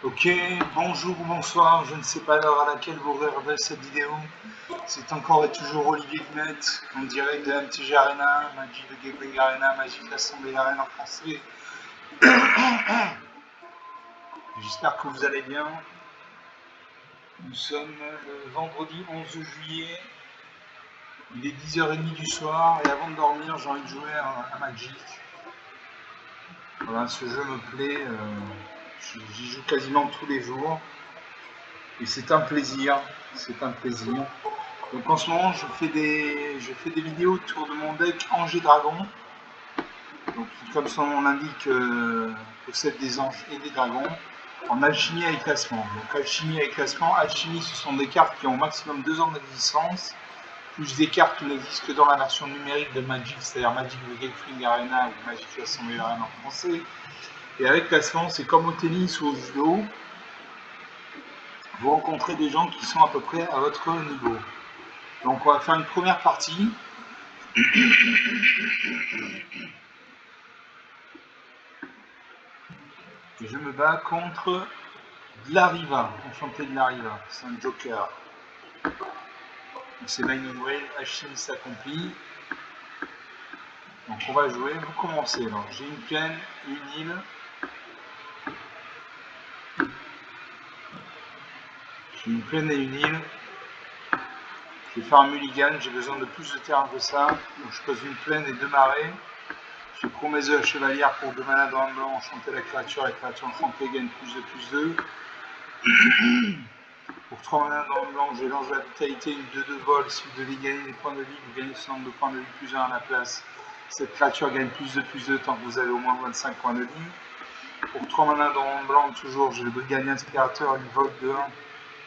Ok, bonjour ou bonsoir, je ne sais pas l'heure à laquelle vous regardez cette vidéo. C'est encore et toujours Olivier Guimet, en direct de MTG Arena, Magic the Gathering Arena, Magic l'Assemblée Arena en français. J'espère que vous allez bien. Nous sommes le vendredi 11 juillet, il est 10h30 du soir, et avant de dormir, j'ai envie de jouer à Magic. Voilà, ce jeu me plaît, j'y joue quasiment tous les jours. Et c'est un plaisir, Donc en ce moment, je fais des vidéos autour de mon deck Ange et Dragon. Donc comme son nom l'indique, possède des anges et des dragons en alchimie avec classement. Donc alchimie avec classement, alchimie ce sont des cartes qui ont au maximum 2 ans d'existence, plus des cartes qui n'existent que dans la version numérique de Magic, c'est-à-dire Magic the Gathering Arena ou Magic l'Assemblée Arena en français. Et avec classement, c'est comme au tennis ou au judo. Vous rencontrez des gens qui sont à peu près à votre niveau. Donc on va faire une première partie. Et je me bats contre Dlariva, enchanté Dlariva, c'est un joker. C'est Lightning Whale, alchimie s'accomplit. Donc on va jouer, vous commencez. Alors j'ai une plaine et une île. J'ai une plaine et une île. Je vais faire un mulligan, j'ai besoin de plus de terrain que ça. Donc je pose une plaine et 2 marais. Je prends mes œufs à chevalière pour 2 mana dans le blanc, enchanter la créature enchantée gagne plus 2. Pour 3 mana dans le blanc, j'ai l'ange de la vitalité, une 2-2 vol. Si vous devez gagner des points de vie, vous gagnez ce nombre de points de vie plus 1 à la place. Cette créature gagne plus 2 tant que vous avez au moins 25 points de vie. Pour 3 mana dans le blanc, toujours, j'ai le brigadier inspirateur, une vol de 1.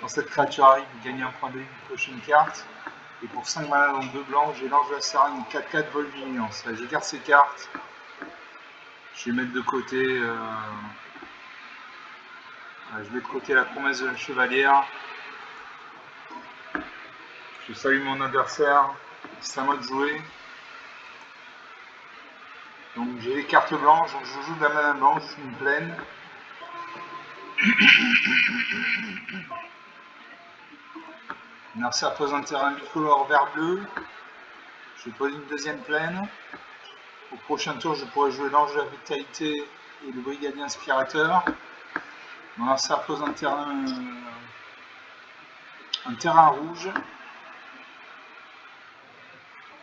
Quand cette créature arrive, vous gagnez un point de vie, vous cochez une carte. Et pour 5 mana dans 2 blancs, j'ai l'ange de la seringue, 4-4 vol vigilance. Je garde ces cartes. Je vais mettre de côté. Je mets de côté la promesse de la chevalière. Je salue mon adversaire. C'est à moi de jouer. Donc j'ai les cartes blanches, donc je joue de la mana blanche, une plaine. L'adversaire pose un terrain bicolore vert-bleu. Je pose une deuxième plaine. Au prochain tour, je pourrais jouer l'ange de la vitalité et le brigadier inspirateur. Mon adversaire pose un terrain rouge.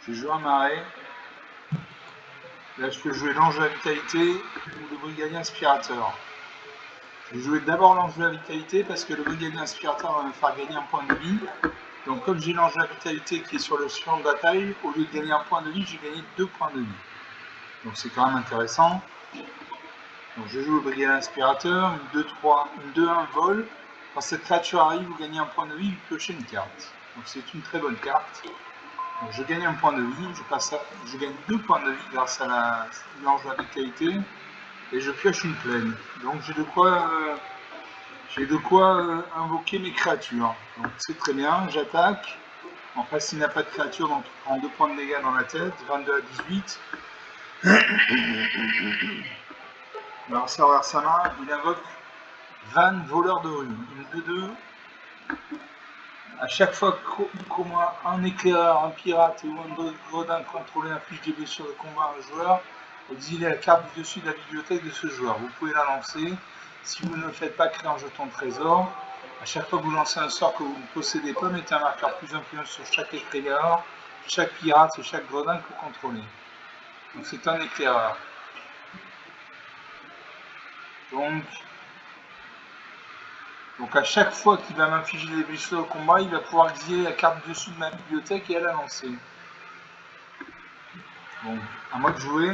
Je joue un marais. Là, je peux jouer l'ange de la vitalité ou le brigadier inspirateur. Je vais jouer d'abord l'ange de la vitalité parce que le brigadier inspirateur va me faire gagner un point de vie. Donc comme j'ai l'ange de la vitalité qui est sur le champ de bataille, au lieu de gagner un point de vie, j'ai gagné 2 points de vie. Donc c'est quand même intéressant. Donc je joue le brigadier inspirateur, une 2-3, une 2-1 vol. Quand cette créature arrive, vous gagnez un point de vie, vous piochez une carte. Donc c'est une très bonne carte. Donc je gagne un point de vie, je gagne 2 points de vie grâce à l'ange de la vitalité. Et je pioche une plaine. Donc j'ai de quoi invoquer mes créatures. Donc c'est très bien, j'attaque. En face, il n'a pas de créature, donc il prend 2 points de dégâts dans la tête, 22 à 18. Alors ça regarde sa main, il invoque Van, voleur de runes. Une 2-2. À chaque fois qu'au moins un éclaireur, un pirate ou un gredin contrôlé inflige des blessures de combat à un joueur, exilez la carte du dessus de la bibliothèque de ce joueur. Vous pouvez la lancer. Si vous ne le faites pas, créez un jeton de trésor. À chaque fois que vous lancez un sort que vous ne possédez pas, mettez un marqueur plus influent sur chaque éclaireur, chaque pirate et chaque gredin que vous contrôlez. Donc c'est un éclaireur. Donc à chaque fois qu'il va m'infliger des blessures au combat, il va pouvoir exiler la carte du dessus de ma bibliothèque et la lancer. Donc à moi de jouer.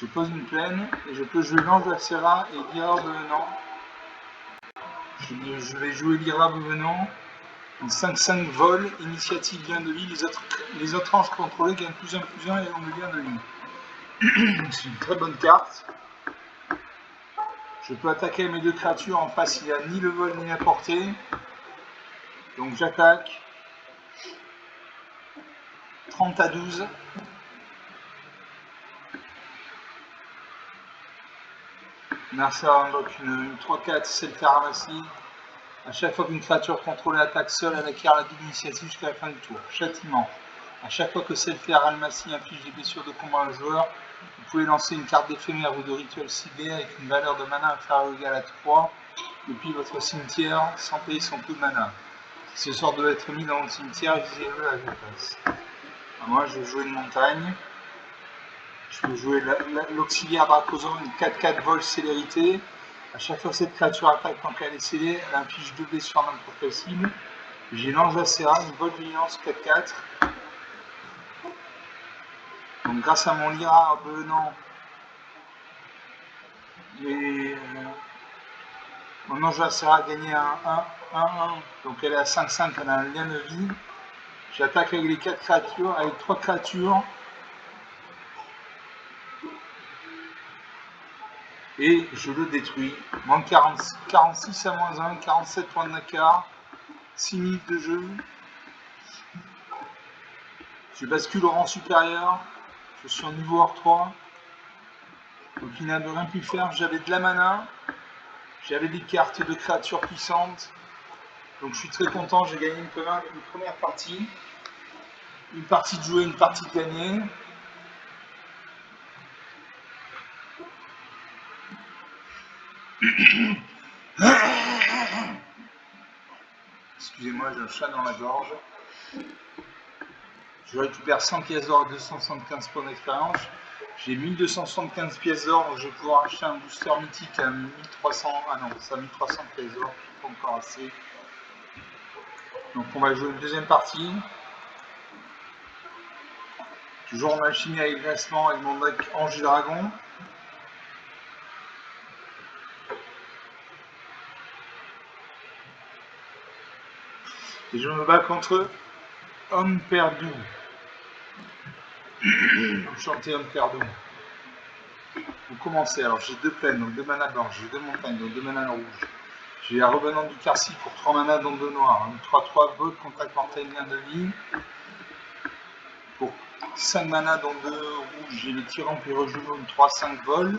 Je pose une plaine et je peux jouer l'ange d'Axera et l'Ira Revenant. Je vais jouer l'Ira Revenant. Une 5-5 vol, initiative gain de vie. Les autres anges contrôlés gagnent plus 1 et on me gain de vie. C'est une très bonne carte. Je peux attaquer mes 2 créatures. En face, il n'y a ni le vol ni la portée. Donc j'attaque. 30 à 12. Mon adversaire invoque une 3-4, c'est le faire ramasser. À chaque fois qu'une créature contrôlée attaque seule, elle acquiert la double initiative jusqu'à la fin du tour. Châtiment. À chaque fois que Selfer Almassi inflige des blessures de combat à un joueur, vous pouvez lancer une carte d'éphémère ou de rituel ciblé avec une valeur de mana inférieure ou égale à 3 depuis votre cimetière sans payer son coût de mana. Si ce sort doit être mis dans le cimetière, visez-le à la place. Moi, je vais jouer une montagne. Je peux jouer l'auxiliaire Dracosan, une 4-4 vol célérité. À chaque fois que cette créature attaque tant qu'elle est scellée, elle inflige 2 blessures à n'importe quelle cible. J'ai l'ange Acera, une vol vigilance 4-4. Donc grâce à mon Lyra Venant, mon ange Acera a gagné un 1-1. Donc elle est à 5-5, elle a un lien de vie. J'attaque avec les 4 créatures, avec 3 créatures. Et je le détruis. Moins 46 à moins 1, 47 points de Nakar, 6 minutes de jeu. Je bascule au rang supérieur. Je suis en niveau hors 3. Donc il n'a rien pu faire. J'avais de la mana. J'avais des cartes de créatures puissantes. Donc je suis très content. J'ai gagné une première partie. Une partie de jouer, une partie de gagner. Excusez-moi, j'ai un chat dans la gorge. Je récupère 100 pièces d'or et 275 points d'expérience. J'ai 1275 pièces d'or, donc je vais pouvoir acheter un booster mythique à 1300. Ah non, c'est à 1300 pièces d'or, je ne pas encore assez. Donc on va jouer une deuxième partie. Toujours en alchimie avec glacement avec mon deck Ange et Dragon. Et je me bats contre Homme Perdu. Enchanté Homme Perdu. Vous commencez, alors j'ai 2 plaines, donc 2 mana blanches, j'ai 2 montagnes, donc 2 mana rouges. J'ai la Revenante du Carcy pour 3 mana, dont 2 noirs. Une 3-3 vol, contact mortel, lien de vie. Pour 5 mana, dont 2 rouges, j'ai les Tyrans puis rejumeaux, une 3-5 vol.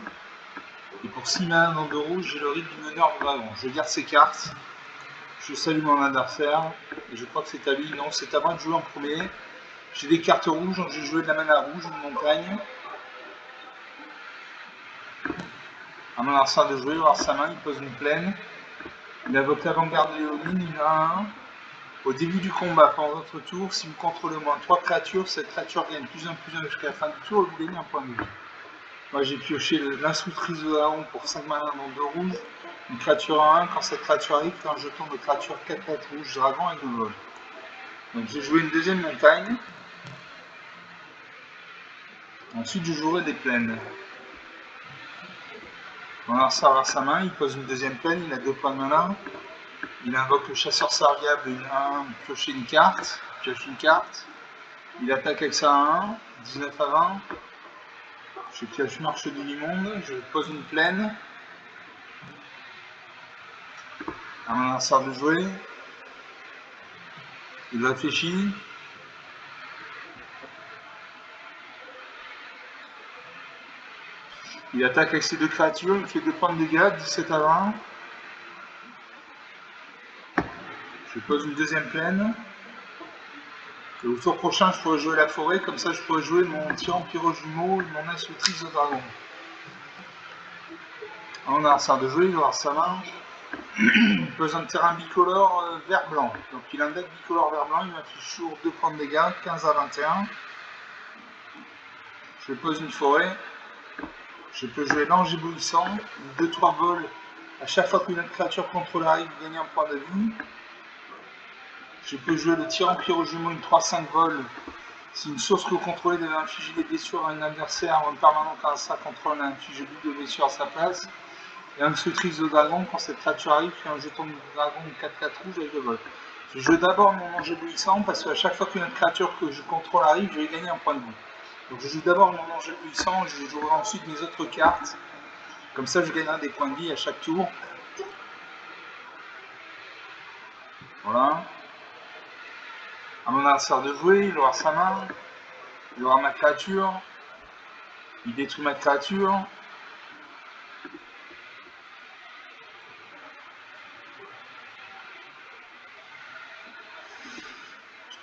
Et pour 6 mana, dont 2 rouges, j'ai le rite du meneur du dragon. Je garde ces cartes. Je salue mon adversaire. Et je crois que c'est à lui. Non, c'est à moi de jouer en premier. J'ai des cartes rouges, donc j'ai joué de la mana rouge, une montagne. À mon adversaire de jouer, voir sa main, il pose une plaine. Il invoque l'avant-garde Léonine, il a un. Au début du combat, pendant votre tour, si vous contrôlez au moins 3 créatures, cette créature gagne plus 1 jusqu'à la fin du tour et vous gagnez un point de vie. Moi j'ai pioché l'instructrice de Dragon pour 5 mana dans 2 rouges. Une créature à 1, quand cette créature arrive, fait un jeton de créature 4-4 rouge dragon avec 2 vols. Donc j'ai joué une deuxième montagne. Ensuite je jouerai des plaines. On a à sa main, il pose une deuxième plaine, il a 2 points de mana. Il invoque le chasseur serviable, une 1, piocher une carte, pioche une carte. Il attaque avec ça à 1, 19 à 20. Je pioche marche de l'immonde, je pose une plaine. À mon adversaire de jouer. Il réfléchit. Il attaque avec ses 2 créatures, il fait 2 points de dégâts, 17 à 20. Je pose une deuxième plaine. Et au tour prochain, je pourrais jouer la forêt, comme ça je pourrais jouer mon tyran pyrojumeau et mon instructrice de dragon. On a un adversaire de jouer, il va avoir sa main. Il pose un terrain bicolore vert-blanc. Donc il a un deck bicolore vert-blanc, il m'affiche toujours 2 points de dégâts, 15 à 21. Je pose une forêt. Je peux jouer l'ange éblouissant, 2-3 vols. À chaque fois qu'une autre créature contrôle arrive, vous gagnez un point de vie. Je peux jouer le tyran pyrojumeau, une 3-5 vol. Si une source que vous contrôlez devait infliger des blessures à un adversaire ou un permanent quand ça contrôle a infligé double de blessures à sa place. Et instructrice de dragon, quand cette créature arrive, fait un jeton de dragon de 4-4 rouge avec 2 vols. Je joue d'abord mon ange éblouissant parce qu'à chaque fois qu'une autre créature que je contrôle arrive, je vais gagner un point de vie. Donc je joue d'abord mon ange éblouissant, je jouerai ensuite mes autres cartes. Comme ça, je gagnerai des points de vie à chaque tour. Voilà. À mon adversaire de jouer, il aura sa main. Il aura ma créature. Il détruit ma créature.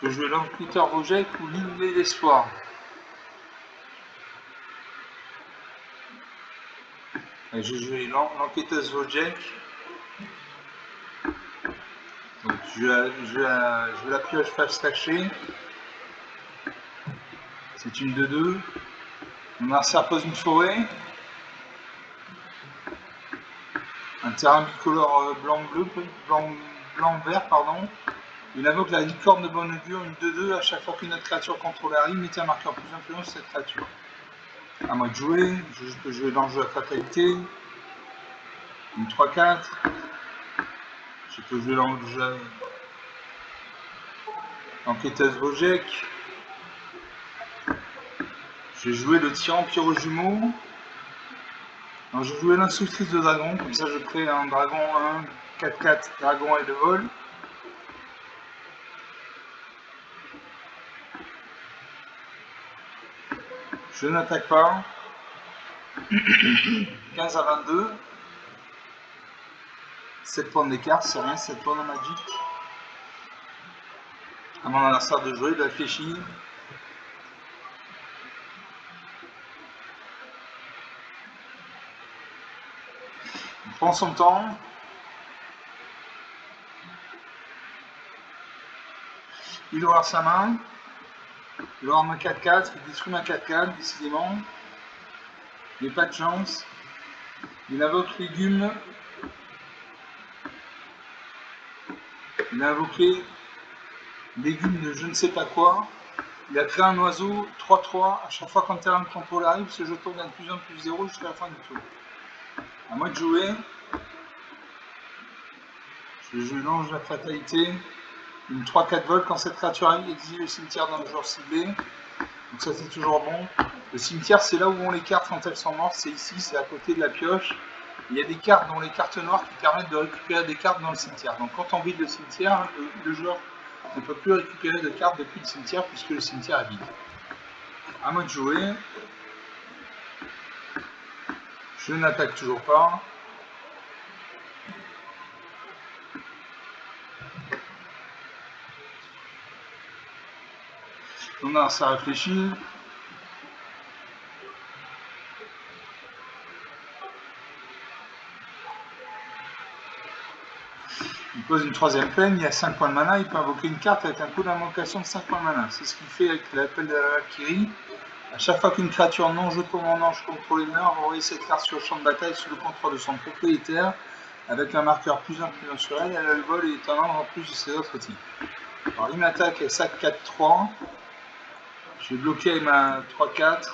Je peux jouer l'enquêteur Wojek ou l'île d'espoir. J'ai joué l'enquêteuse Wojek. Donc je la pioche face cachée. C'est une 2-2. Mon adversaire pose une forêt. Un terrain bicolore blanc-vert, pardon. Il invoque la licorne de bonne augure, une 2-2. À chaque fois qu'une autre créature contrôle arrive, mettez un marqueur plus influent sur cette créature. À moi de jouer. Je peux jouer l'enjeu à fatalité. Une 3-4. Je peux jouer l'enjeu enquêteuse Wojek. J'ai joué le tyran pyro-jumeau. Alors j'ai joué l'instructrice de dragon, comme ça je crée un dragon 1, 4-4, dragon et de vol. Je n'attaque pas. 15 à 22. 7 points d'écart, c'est rien, 7 points dans Magic. À mon adversaire de jouer, il réfléchit. Il prend son temps. Il aura sa main. Il aura ma 4-4, il détruit ma 4-4, décidément. Il n'a pas de chance. Il invoque légumes. Il a invoqué légumes de je ne sais pas quoi. Il a créé un oiseau 3-3. À chaque fois qu'un terrain de contrôle arrive, ce jeton gagne plus 1 plus 0 jusqu'à la fin du tour. À moi de jouer. Je joue l'ange de la fatalité. Une 3-4 vol quand cette créature arrive, exile le cimetière dans le genre ciblé. Donc ça c'est toujours bon. Le cimetière c'est là où vont les cartes quand elles sont mortes. C'est ici, c'est à côté de la pioche. Il y a des cartes dont les cartes noires qui permettent de récupérer des cartes dans le cimetière. Donc quand on vide le cimetière, le joueur ne peut plus récupérer de cartes depuis le cimetière puisque le cimetière est vide. À moi de jouer. Je n'attaque toujours pas. On a ça réfléchit. Il pose une troisième peine, il y a 5 points de mana, il peut invoquer une carte avec un coût d'invocation de 5 points de mana. C'est ce qu'il fait avec l'appel de la Valkyrie. À chaque fois qu'une créature non jeu commandant contrôlée meurt, envoyez cette carte sur le champ de bataille sous le contrôle de son propriétaire avec un marqueur plus influent sur elle. Elle a le vol et est un nombre en plus de ses autres types. Alors il m'attaque avec sac 4-3. Je vais bloquer avec ma 3-4.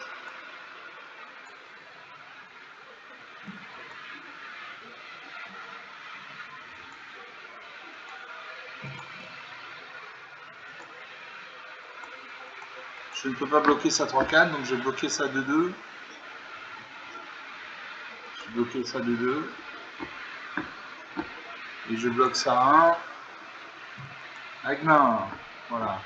Je ne peux pas bloquer sa 3-4, donc je vais bloquer sa 2-2. Je vais bloquer sa 2-2. Et je bloque ça 1. Agna, voilà.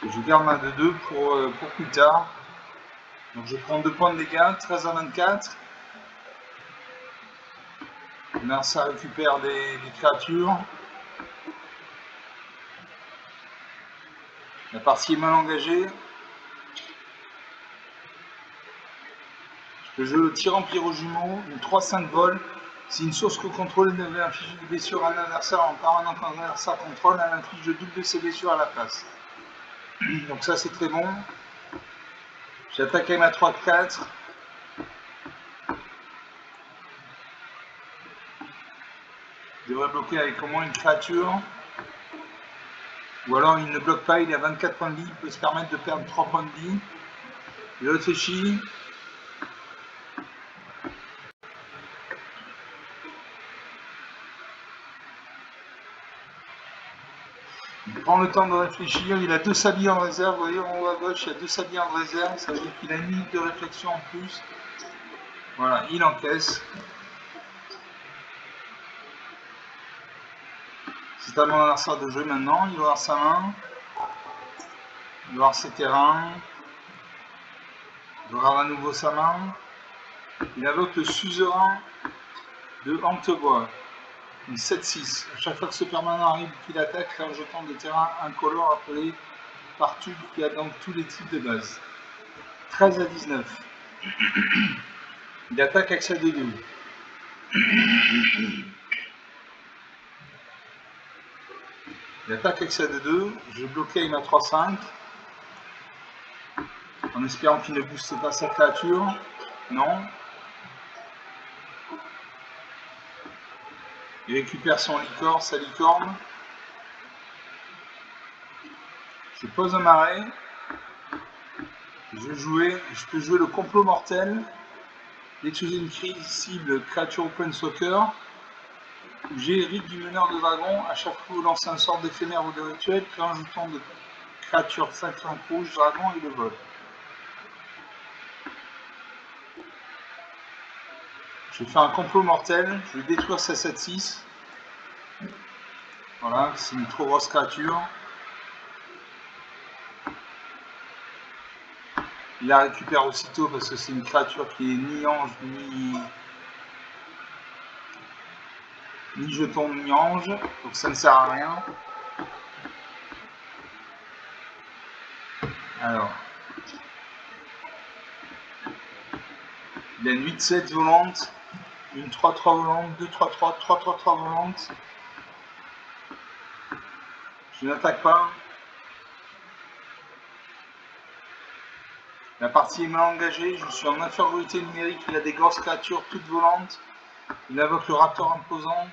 Et je garde ma 2-2 pour plus tard. Donc je prends 2 points de dégâts, 13 à 24. Là ça récupère des créatures. La partie est mal engagée. Je joue le tyran pyro-jumeau, une 3-5 vol. Si une source que contrôle devait infliger des blessures à un adversaire en permanent quand un adversaire contrôle, elle inflige le double de ses blessures à la place. Donc ça c'est très bon. J'attaque avec ma 3-4. Je devrais bloquer avec au moins une créature. Ou alors il ne bloque pas, il a 24 points de vie, il peut se permettre de perdre 3 points de vie. Je réfléchis. Il prend le temps de réfléchir, il a 2 sabliers en réserve, vous voyez en haut à gauche, il y a 2 sabliers en réserve, ça veut dire qu'il a une minute de réflexion en plus. Voilà, il encaisse. C'est à mon adversaire de jouer maintenant, il va avoir sa main, il va avoir ses terrains, il va avoir à nouveau sa main. Il invoque le suzerain de Hantebois. Une 7-6. À chaque fois que ce permanent arrive ou qu'il attaque, crée un jeton de terrain incolore appelé par tube qui a donc tous les types de base. 13 à 19. Il attaque avec sa 2-2. Il attaque avec sa 2-2. Je vais bloquer avec ma 3-5. En espérant qu'il ne booste pas sa créature. Non. Il récupère son licorne, sa licorne. Je pose un marais. Je peux jouer le complot mortel. Dès que j'ai une crise cible créature open soccer, j'ai rite du meneur de dragon. À chaque fois que vous lancez un sort d'éphémère ou de rituel, créez un jeton de créature 5-5 rouge, dragon et le vol. Je vais faire un complot mortel. Je vais détruire sa 7-6. Voilà, c'est une trop grosse créature. Il la récupère aussitôt parce que c'est une créature qui est ni ange, ni jeton, ni ange. Donc ça ne sert à rien. Alors. Il a une 8-7 volante, une 3-3 volante, 2-3-3, 3-3-3 volante. Je n'attaque pas. La partie est mal engagée, je suis en infériorité numérique, il a des grosses créatures toutes volantes. Il invoque le raptor imposant.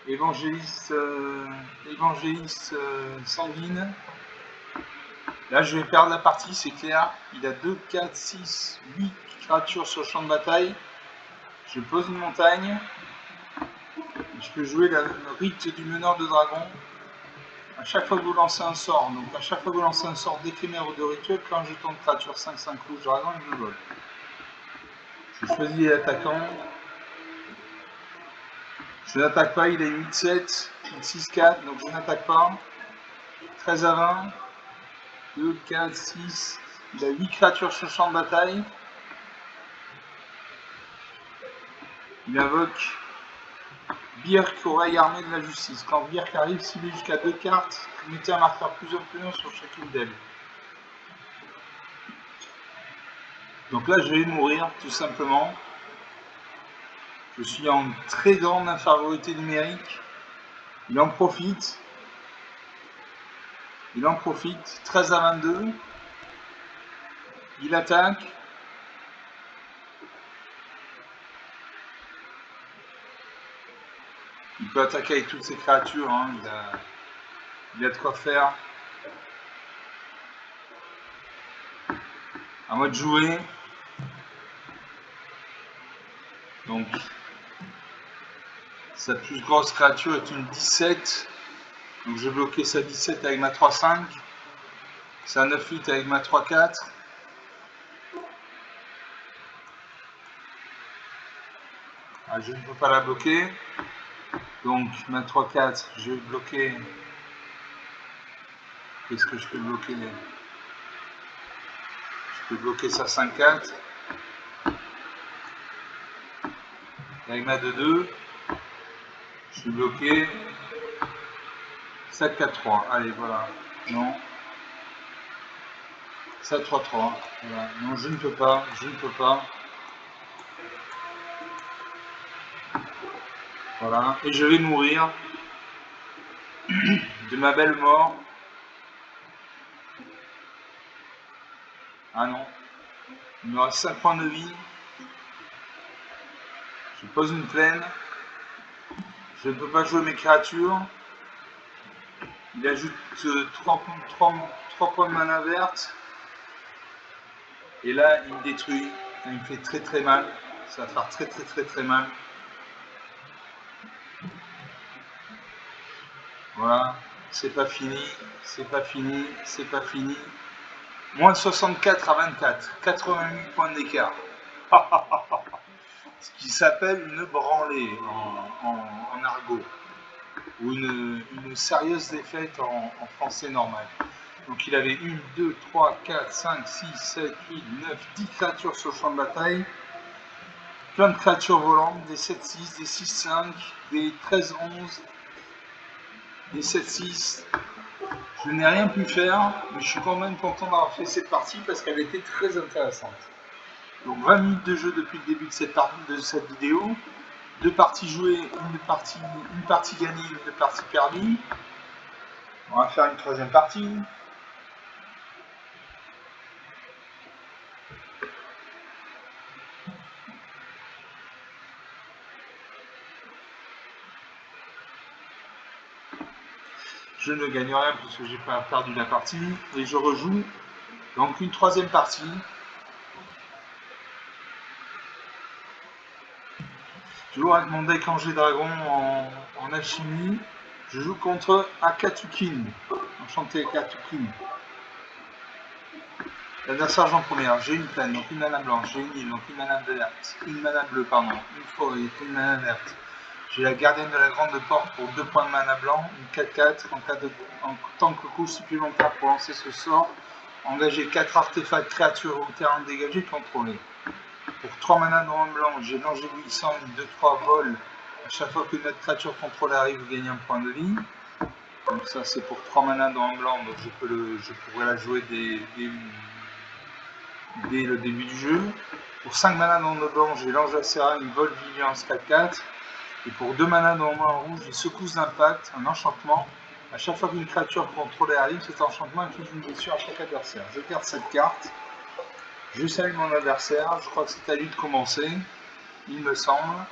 Évangéliste sanguine. Là je vais perdre la partie, c'est clair. Il a 2, 4, 6, 8 créatures sur le champ de bataille. Je pose une montagne. Je peux jouer le rite du meneur de dragon. À chaque fois que vous lancez un sort, donc à chaque fois que vous lancez un sort d'éphémère ou de rituel, quand un jeton de créature 5-5 rouge dragon, il le vole. Je choisis les attaquants. Je n'attaque pas, il a 8-7, 6-4, donc je n'attaque pas. 13 à 20, 2, 4, 6. Il a 8 créatures sur le champ de bataille. Il invoque Birk, oreille armée de la justice. Quand Birk arrive, ciblez jusqu'à 2 cartes, mettez un marqueur +1/+1 sur chacune d'elles. Donc là, je vais mourir, tout simplement. Je suis en très grande infériorité numérique. Il en profite. 13 à 22. Il attaque. Il peut attaquer avec toutes ses créatures. Hein. Il a de quoi faire. À moi de jouer. Donc, sa plus grosse créature est une 17. Donc, je vais bloquer sa 17 avec ma 3-5. Sa 9-8 avec ma 3-4. Ah, je ne peux pas la bloquer. Donc, ma 3-4, je vais bloquer. Qu'est-ce que je peux bloquer? Je peux bloquer sa 5-4. Avec ma 2-2, je suis bloqué. 7-4-3. Allez, voilà. Non. 7-3-3. Voilà. Non, je ne peux pas. Voilà. Et je vais mourir de ma belle mort. Ah non. Il me reste 5 points de vie. Je pose une plaine. Je ne peux pas jouer mes créatures. Il ajoute 3 points de mana verte. Et là, il me détruit. Il me fait très très mal. Ça va faire très mal. Voilà. C'est pas fini. Moins de 64 à 24. 88 points d'écart. Ce qui s'appelle une branlée en argot. Ou une sérieuse défaite en français normal. Donc il avait 1, 2, 3, 4, 5, 6, 7, 8, 9, 10 créatures sur le champ de bataille. plein de créatures volantes, des 7-6, des 6-5, des 13-11, des 7-6. Je n'ai rien pu faire, mais je suis quand même content d'avoir fait cette partie parce qu'elle était très intéressante. Donc 20 minutes de jeu depuis le début de cette vidéo. 2 parties jouées, une partie gagnée, une partie perdue. On va faire une troisième partie. Je ne gagne rien puisque j'ai pas perdu la partie et je rejoue donc une troisième partie. Toujours avec mon deck Angers Dragon en alchimie. Je joue contre Akatsukin. Enchanté Akatsukin. L'adversaire en première, j'ai une plaine, donc une mana blanche, j'ai une île, donc une mana verte, une mana bleue, pardon, une forêt, une mana verte. J'ai la gardienne de la grande porte pour 2 points de mana blanc, une 4-4 en tant que coût supplémentaire pour lancer ce sort. Engager 4 artefacts, créatures au terrain dégagé, contrôlé. Pour 3 mana noir blanc, j'ai l'Angébouillissant, une 2-3 vol. À chaque fois que notre créature contrôlée arrive, vous gagnez un point de vie. Donc ça c'est pour 3 mana noir blanc, donc je pourrais la jouer dès le début du jeu. Pour 5 mana dans le blanc, j'ai l'Ange Acera, une Vol Vigilance 4-4. Et pour 2 mana dans le rouge, j'ai Secousse d'Impact, un enchantement. À chaque fois qu'une créature contrôlée arrive, cet enchantement inflige une blessure à chaque adversaire. Je garde cette carte. Je salue mon adversaire. Je crois que c'est à lui de commencer. Il me semble.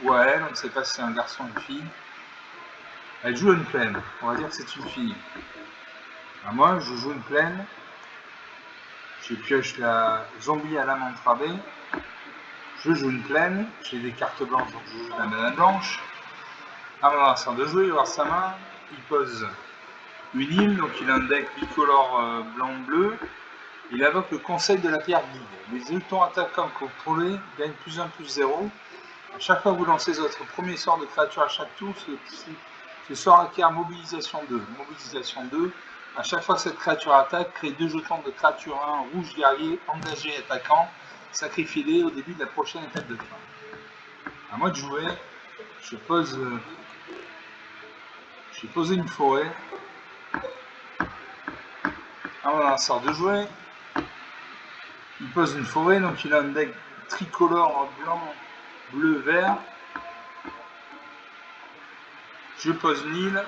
Ou à elle, on ne sait pas si c'est un garçon ou une fille. Elle joue une plaine. On va dire que c'est une fille. À moi, je joue une plaine. Je pioche la zombie à l'âme entravée. Je joue une plaine. J'ai des cartes blanches, donc je joue la mana blanche. À mon adversaire de jouer, il va voir sa main. Il pose une île, donc il a un deck bicolore blanc-bleu. Il invoque le conseil de la pierre guide. Les jetons attaquants contrôlés gagnent plus 1, plus 0. À chaque fois que vous lancez votre premier sort de créature à chaque tour, ce sort acquiert mobilisation 2. Mobilisation 2. À chaque fois que cette créature attaque, créez 2 jetons de créature 1 rouge guerrier engagé attaquant. Sacrifiez-les au début de la prochaine étape de fin. À moi de jouer. J'ai posé une forêt. À mon adversaire de jouer. Il pose une forêt, donc il a un deck tricolore blanc, bleu, vert. Je pose une île.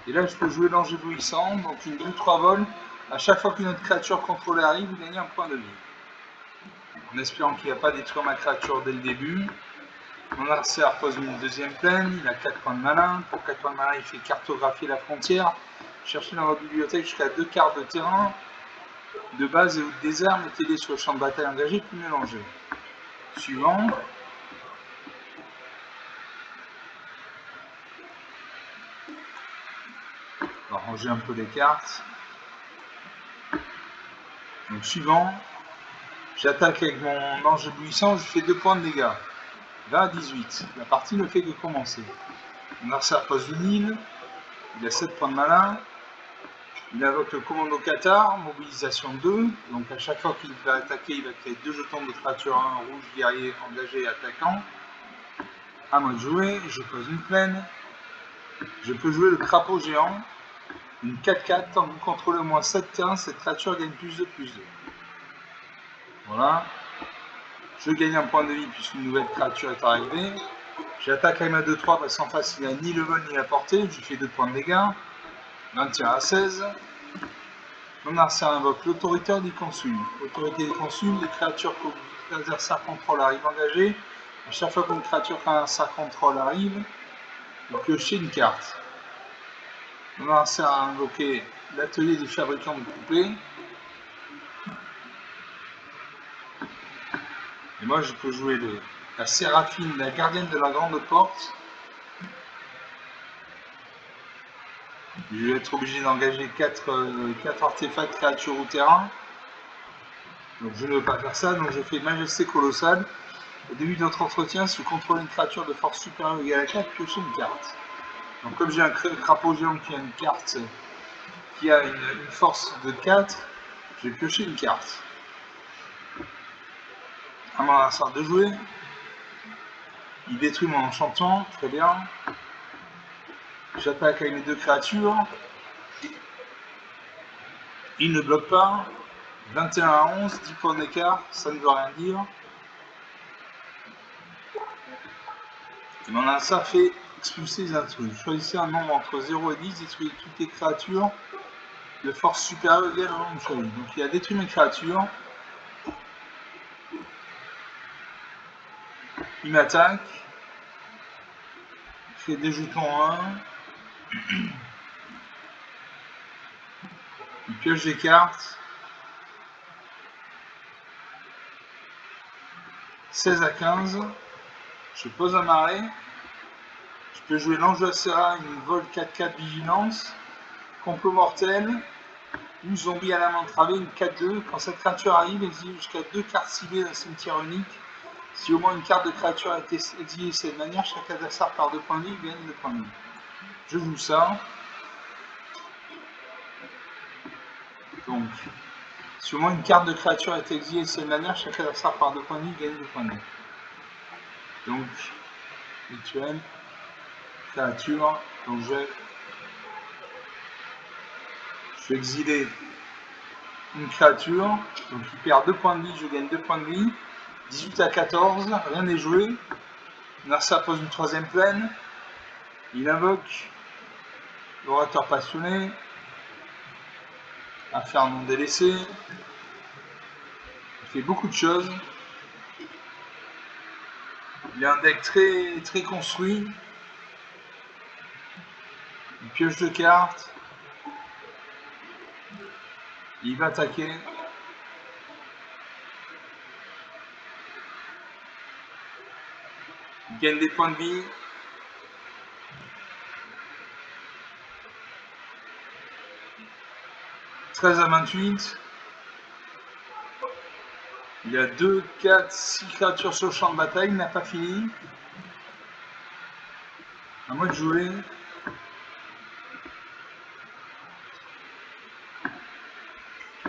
Et là, je peux jouer l'Angébouillissant, donc une 2-3 vols. À chaque fois qu'une autre créature contrôlée arrive, vous gagnez un point de vie. En espérant qu'il n'y a pas détruire ma créature dès le début. Mon adversaire pose une deuxième plaine, il a 4 points de mana. Pour 4 points de mana, il fait cartographier la frontière. Cherchez dans votre bibliothèque jusqu'à 2 cartes de terrain, de base et ou de désert, mettez-les sur le champ de bataille engagé, puis mélangez. Suivant. On va ranger un peu les cartes. Donc suivant. J'attaque avec mon ange éblouissant, je fais 2 points de dégâts. 20 à 18. La partie ne fait que commencer. Mon adversaire pose une île. Il a 7 points de mana. Il invoque le commando Qatar, mobilisation 2. Donc à chaque fois qu'il va attaquer, il va créer 2 jetons de créature 1, rouge, guerrier, engagé et attaquant. À moi de jouer, je pose une plaine. Je peux jouer le crapaud géant. Une 4-4, tant que vous contrôlez au moins 7 terrains, cette créature gagne plus de plus 2. Voilà. Je gagne un point de vie puisqu'une nouvelle créature est arrivée. J'attaque avec ma 2-3 parce qu'en face il n'a ni le vol ni la portée. Je lui fais 2 points de dégâts. 21 à 16. Mon adversaire invoque l'autorité du consul. L'autorité du consul, les créatures que l'adversaire contrôle arrivent engagées. À chaque fois qu'une créature qu'un adversaire contrôle arrive, vous piochez une carte. Mon adversaire a invoqué l'atelier des fabricants de poupées. Et moi je peux jouer la Séraphine, la gardienne de la grande porte. Je vais être obligé d'engager 4 artefacts créatures au terrain. Donc je ne veux pas faire ça, donc je fais Majesté Colossale. Au début de notre entretien, si vous contrôlez une créature de force supérieure ou égale à 4, piochez une carte. Donc comme j'ai un crapaud géant qui a une carte qui a une force de 4, je vais piocher une carte. à mon adversaire de jouer. Il détruit mon enchantement, très bien. J'attaque avec mes 2 créatures. Il ne bloque pas. 21 à 11, 10 points d'écart, ça ne veut rien dire. Et mon adversaire fait expulser les intrus. Choisissez un nombre entre 0 et 10, détruisez toutes les créatures de force supérieure égale au nombre choisi. Donc il a détruit mes créatures. Il m'attaque. Il fait des jetons 1. Il pioche des cartes. 16 à 15. Je pose un marais. Je peux jouer l'ange de la Serra, une vol 4-4 vigilance. Complot mortel. Ou zombie à l'âme entravée, une 4-2. Quand cette créature arrive, exile jusqu'à 2 cartes ciblées d'un cimetière unique. Si au moins une carte de créature a été exilée de cette manière, chaque adversaire perd 2 points de vie et gagne 2 points de vie. Je joue ça. Donc, si au moins une carte de créature a été exilée de cette manière, chaque adversaire perd 2 points de vie et gagne 2 points de vie. Donc, rituel, créature, donc je vais exiler une créature, donc il perd 2 points de vie, je gagne 2 points de vie. 18 à 14, rien n'est joué. Narsa pose une 3ème plaine. Il invoque l'orateur passionné. Affaire non délaissée. Il fait beaucoup de choses. Il a un deck très construit. Il pioche 2 cartes. Il va attaquer. Il gagne des points de vie. « 13 à 28. Il a 2, 4, 6 créatures sur le champ de bataille. Il n'a pas fini. À moi de jouer.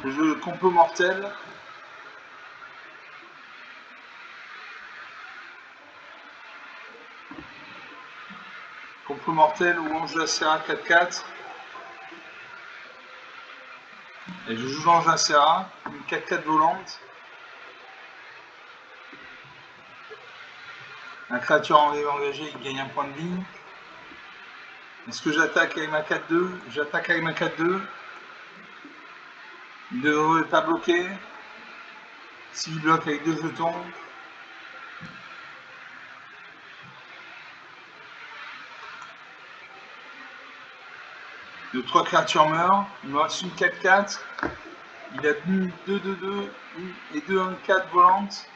Je joue le complot mortel. Complot mortel ou ange de la Serra 4-4. Et je joue l'ange de la Serra, une 4-4 volante. La créature engagée, il gagne un point de vie. Est-ce que j'attaque avec ma 4-2? J'attaque avec ma 4-2. Il ne devrait pas bloquer. S'il bloque avec 2 jetons. Nos 3 créatures meurent. Il me reste une 4-4. Il a 2-2-2 et 2-1-4 volantes.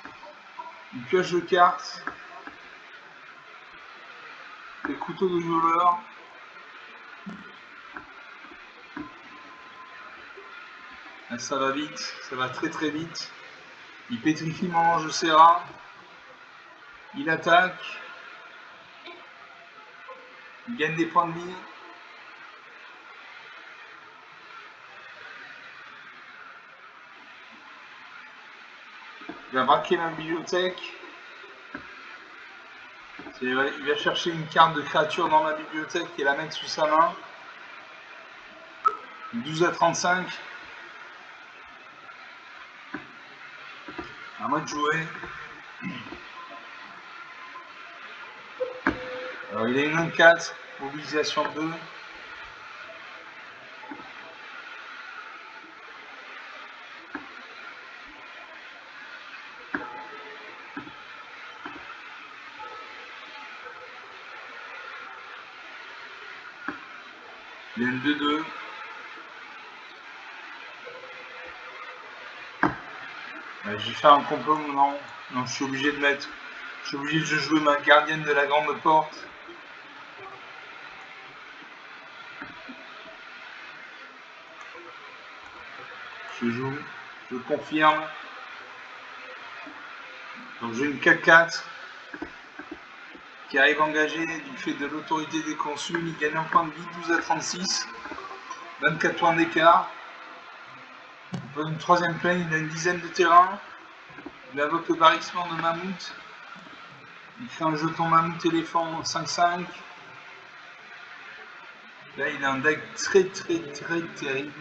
Une pioche de cartes. Des couteaux de violeur. Là, ça va vite, ça va très vite. Il pétrifie mon ange de Serra. Il attaque. Il gagne des points de vie. Il va braquer ma bibliothèque. Il va chercher une carte de créature dans ma bibliothèque et la mettre sous sa main. 12 à 35. À moi de jouer. Alors il a une 1-4, mobilisation 2. Il a une 2-2. J'ai fait un complot, non, je suis obligé de mettre. Je suis obligé de jouer ma gardienne de la grande porte. Je joue, je confirme. Donc j'ai une 4-4 qui arrive engagée du fait de l'autorité des consuls. Il gagne un point de vie, 12 à 36. 24 points d'écart. Il pose une 3ème plaine, il a une dizaine de terrains. Il invoque le barrissement de mammouth. Il fait un jeton mammouth éléphant 5-5. Là, il a un deck très terrible.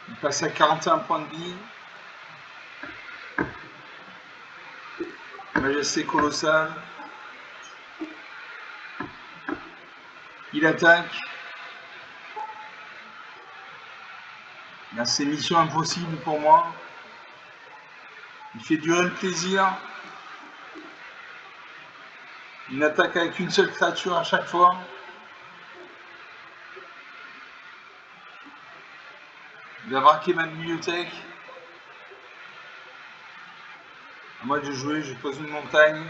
Il passe à 41 points de vie. Majesté colossale. Il attaque. Là, c'est mission impossible pour moi. Il fait durer le plaisir. Il n'attaque avec une seule créature à chaque fois. Il va braquer ma bibliothèque. À moi de jouer, je pose une montagne.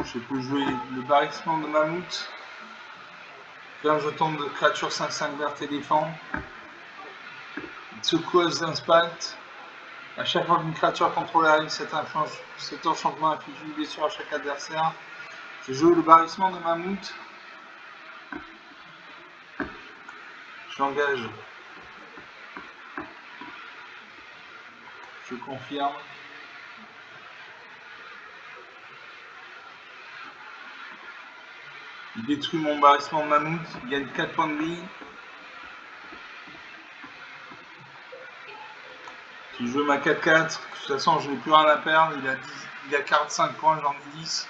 Je peux jouer le barrissement de mammouth. Faire un jeton de créature 5-5 verte éléphant. Secoueuse d'impact. À chaque fois qu'une créature contrôlée arrive, cet enchantement inflige une blessure à chaque adversaire. Je joue le barrissement de mammouth. J'engage. Je confirme. Il détruit mon barrissement de mammouth. Il gagne 4 points de vie. Si je veux ma 4-4, de toute façon je n'ai plus rien à perdre. Il a 45 points, j'en ai 10.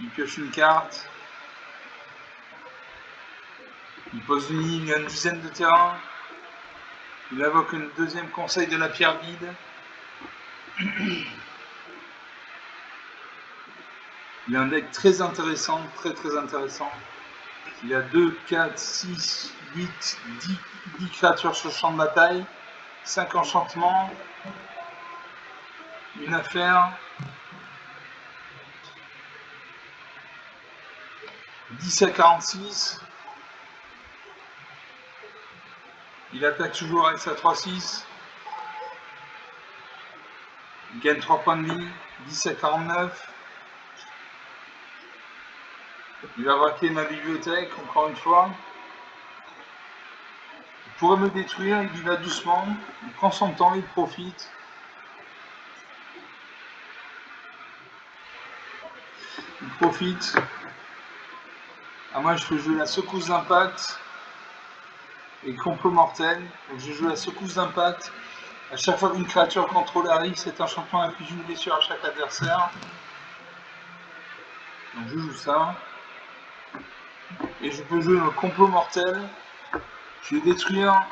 Il pioche une carte. Il pose une ligne, il a une dizaine de terrains. Il invoque une deuxième conseil de la pierre vide. Il a un deck très intéressant, très intéressant. Il a 2, 4, 6, 8, 10 créatures sur le champ de bataille, 5 enchantements, une affaire, 10 à 46. Il attaque toujours avec sa 3-6. Il gagne 3 points de vie, 10 à 49. Il va braquer ma bibliothèque, encore une fois. Il pourrait me détruire, il y va doucement. Il prend son temps, il profite. Il profite. Ah, moi, je peux jouer la secousse d'impact et le complot mortel. Donc, je joue la secousse d'impact. À chaque fois qu'une créature contrôlée arrive, cet enchantement inflige une blessure à chaque adversaire. Donc, je joue ça. Et je peux jouer le complot mortel. Je vais détruire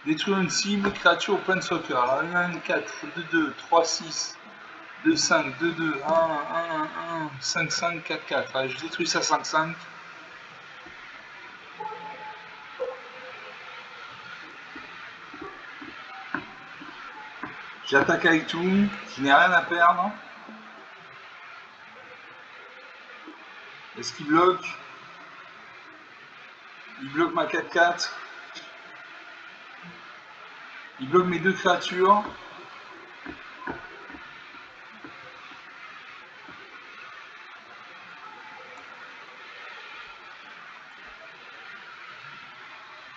une cible, créature au planeswalker. Alors, 1, 4, 2, 2, 3, 6, 2, 5, 2, 2, 1, 1, 1, 5, 5, 4, 4. Allez, je détruis ça 5, 5. J'attaque avec tout, je n'ai rien à perdre. Est-ce qu'il bloque? Il bloque ma 4-4. Il bloque mes deux créatures.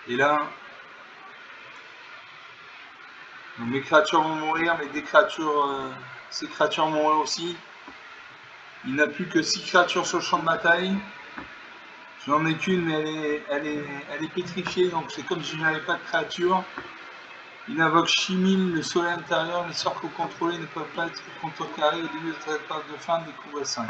Et là, donc mes créatures vont mourir, mais ces créatures vont mourir aussi. Il n'a plus que 6 créatures sur le champ de bataille. Je n'en ai qu'une, mais elle est pétrifiée, donc c'est comme si je n'avais pas de créature. Il invoque Chimil, le soleil intérieur. Les sorts que vous contrôlez ne peuvent pas être contrecarrés au début de cette phase de fin, découvre 5.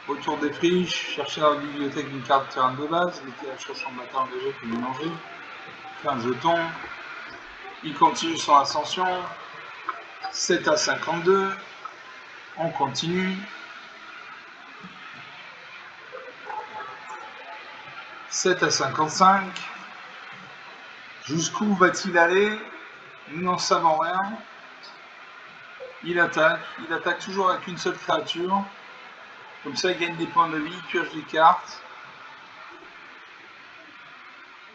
Retour des friches, chercher dans la bibliothèque une carte de terrain de base, mettez la sur le champ de bataille engagé pour mélanger. Fait un jeton. Il continue son ascension. 7 à 52. On continue. 7 à 55. Jusqu'où va-t-il aller? Nous n'en savons rien. Il attaque toujours avec une seule créature. Comme ça, il gagne des points de vie, il pioche des cartes.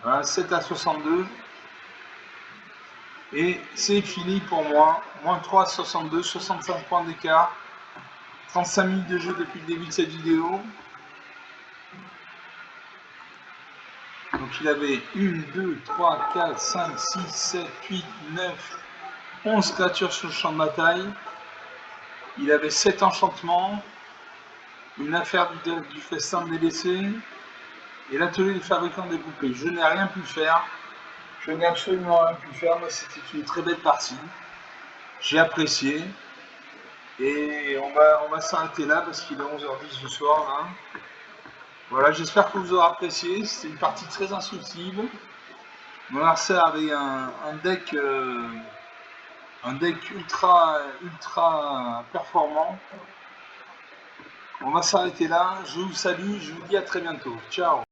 Voilà, 7 à 62. Et c'est fini pour moi. Moins 3 à 62, 65 points d'écart. 35 minutes de jeu depuis le début de cette vidéo. Donc il avait 1, 2, 3, 4, 5, 6, 7, 8, 9, 11 créatures sur le champ de bataille. Il avait 7 enchantements, une affaire du festin de délaissé et l'atelier du fabricant des poupées. Je n'ai rien pu faire. Je n'ai absolument rien pu faire, mais c'était une très belle partie. J'ai apprécié. Et on va s'arrêter là parce qu'il est 11h10 du soir là. Voilà, j'espère que vous aurez apprécié. C'était une partie très instructive. Mon Arcer avait un deck ultra performant. On va s'arrêter là. Je vous salue, je vous dis à très bientôt. Ciao.